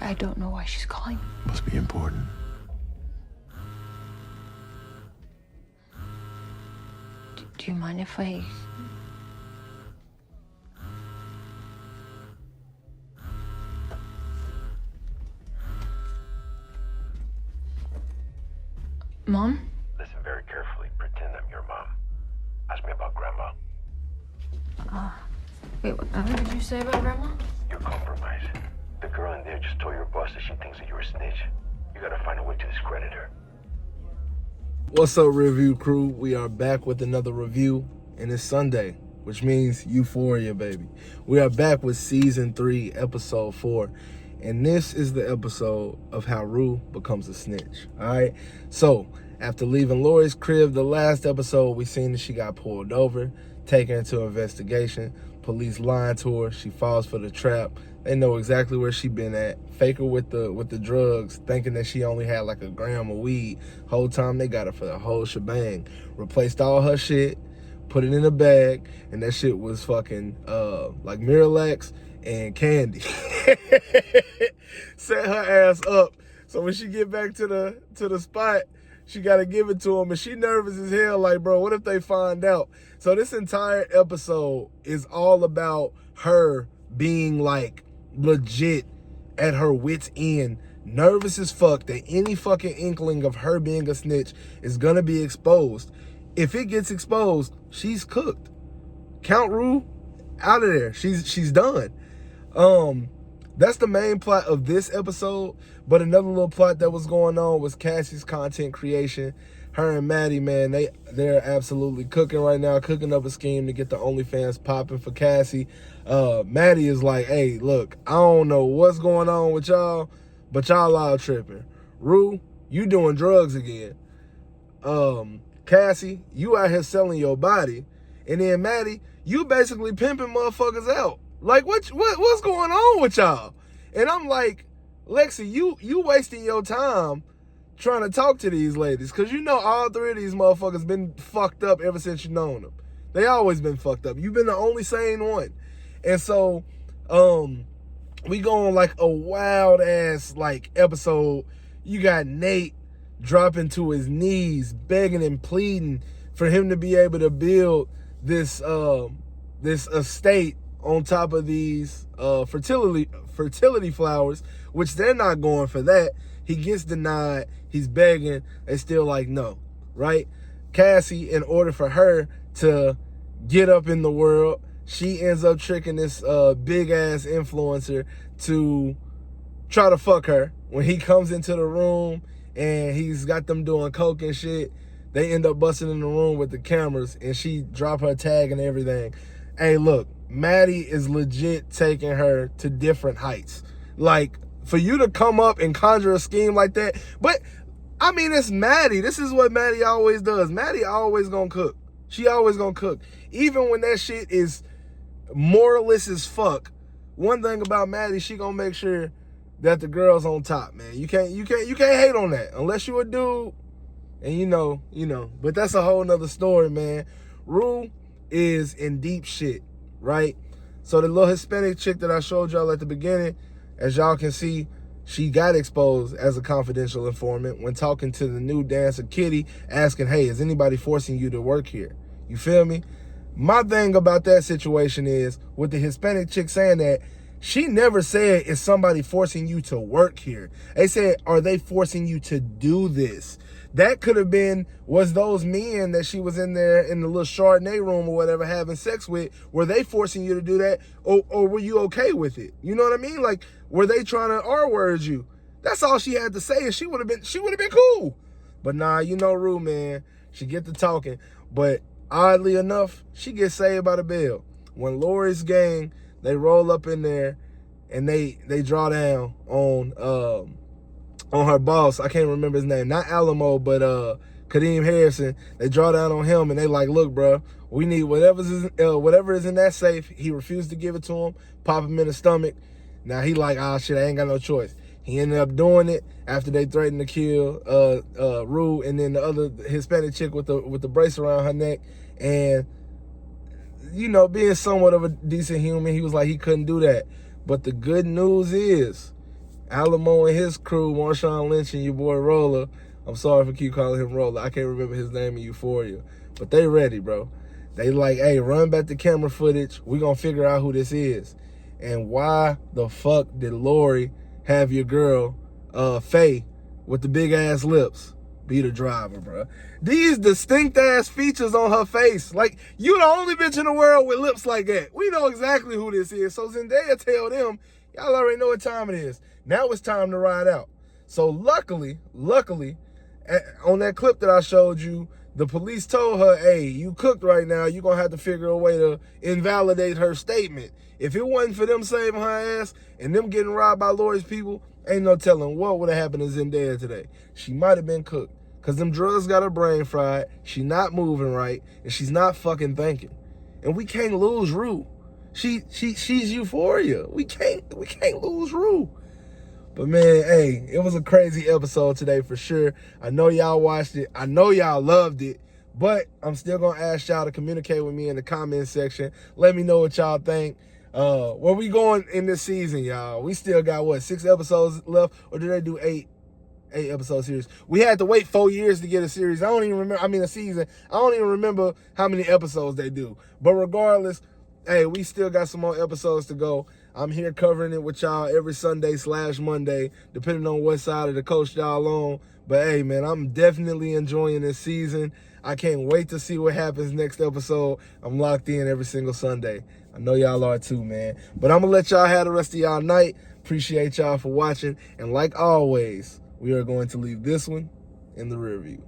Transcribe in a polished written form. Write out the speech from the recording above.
I don't know why she's calling. Must be important. Do you mind if I... Mom? Listen very carefully. Pretend I'm your mom. Ask me about Grandma. Wait, what did you say about Grandma? You're compromised. The girl in there just told your boss that she thinks that you're a snitch. You gotta find a way to discredit her. What's up, Rearview crew? We are back with another review, and it's Sunday, which means Euphoria, baby. We are back with Season 3, Episode 4, and this is the episode of how Rue becomes a snitch, all right? So, after leaving Lori's crib the last episode, we seen that she got pulled over, taken into investigation, police lying to her, she falls for the trap. They know exactly where she been at. Fake her with the drugs, thinking that she only had like a gram of weed. Whole time they got her for the whole shebang. Replaced all her shit, put it in a bag, and that shit was fucking like Miralax and candy. Set her ass up. So when she get back to the spot, she gotta give it to him, and she nervous as hell. Like, bro, what if they find out? So this entire episode is all about her being like legit at her wit's end, nervous as fuck that any fucking inkling of her being a snitch is gonna be exposed. If it gets exposed, she's cooked. Count Rue out of there. She's done. That's the main plot of this episode. But another little plot that was going on was Cassie's content creation. Her and Maddie, man, they're absolutely cooking right now, cooking up a scheme to get the OnlyFans popping for Cassie. Maddie is like, hey, look, I don't know what's going on with y'all, but y'all all tripping. Rue, you doing drugs again. Cassie, you out here selling your body. And then Maddie, you basically pimping motherfuckers out. Like, what's going on with y'all? And I'm like, Lexi, you wasting your time trying to talk to these ladies, because you know all three of these motherfuckers been fucked up ever since you known them. They always been fucked up. You've been the only sane one. And so we go on like a wild ass like episode. You got Nate dropping to his knees, begging and pleading for him to be able to build this estate on top of these fertility flowers, which they're not going for that. He gets denied. He's begging. They still like, no, right? Cassie, in order for her to get up in the world, she ends up tricking this big-ass influencer to try to fuck her. When he comes into the room and he's got them doing coke and shit, they end up busting in the room with the cameras, and she drop her tag and everything. Hey, look, Maddie is legit taking her to different heights. Like, for you to come up and conjure a scheme like that, but I mean, it's Maddie. This is what Maddie always does. Maddie always gonna cook. She always gonna cook. Even when that shit is moralist as fuck, one thing about Maddie, she gonna make sure that the girl's on top, man. You can't hate on that unless you a dude, and you know. But that's a whole nother story, man. Rue is in deep shit, right? So the little Hispanic chick that I showed y'all at the beginning, as y'all can see, she got exposed as a confidential informant when talking to the new dancer, Kitty, asking, hey, is anybody forcing you to work here? You feel me? My thing about that situation is, with the Hispanic chick saying that, she never said, is somebody forcing you to work here? They said, are they forcing you to do this? That could have been, was those men that she was in there in the little Chardonnay room or whatever having sex with, were they forcing you to do that? Or were you okay with it? You know what I mean? Like, were they trying to R-word you? That's all she had to say, and she would have been cool. But nah, you know Rue, man, she get to talking. But oddly enough, she gets saved by the bell. When Lori's gang, they roll up in there and they draw down on her boss. I can't remember his name. Not Alamo, but Kadeem Harrison. They draw down on him and they like, look, bro, we need whatever is in that safe. He refused to give it to him. Pop him in the stomach. Now he like, ah, shit, I ain't got no choice. He ended up doing it after they threatened to kill Rue and then the other Hispanic chick with the brace around her neck. And, you know, being somewhat of a decent human, he was like, he couldn't do that. But the good news is, Alamo and his crew, Marshawn Lynch and your boy Roller. I'm sorry if I keep calling him Roller. I can't remember his name in Euphoria. But they ready, bro. They like, hey, run back the camera footage. We gonna figure out who this is. And why the fuck did Lori have your girl, Faye, with the big ass lips, be the driver, bro? These distinct ass features on her face. Like, you the only bitch in the world with lips like that. We know exactly who this is. So Zendaya tell them, y'all already know what time it is. Now it's time to ride out. So luckily, on that clip that I showed you, the police told her, hey, you cooked right now. You're going to have to figure a way to invalidate her statement. If it wasn't for them saving her ass and them getting robbed by Lori's people, ain't no telling what would have happened to Zendaya today. She might have been cooked because them drugs got her brain fried. She not moving right, and she's not fucking thinking. And we can't lose Rue. She's Euphoria. We can't lose Rue. But man, hey, it was a crazy episode today for sure. I know y'all watched it. I know y'all loved it. But I'm still going to ask y'all to communicate with me in the comment section. Let me know what y'all think. Where we going in this season, y'all? We still got, what, 6 episodes left? Or did they do 8 episode series? We had to wait 4 years to get a series. I don't even remember. I mean, a season. I don't even remember how many episodes they do. But regardless, hey, we still got some more episodes to go. I'm here covering it with y'all every Sunday/Monday, depending on what side of the coast y'all on. But hey, man, I'm definitely enjoying this season. I can't wait to see what happens next episode. I'm locked in every single Sunday. I know y'all are too, man. But I'm going to let y'all have the rest of y'all night. Appreciate y'all for watching. And like always, we are going to leave this one in the rear view.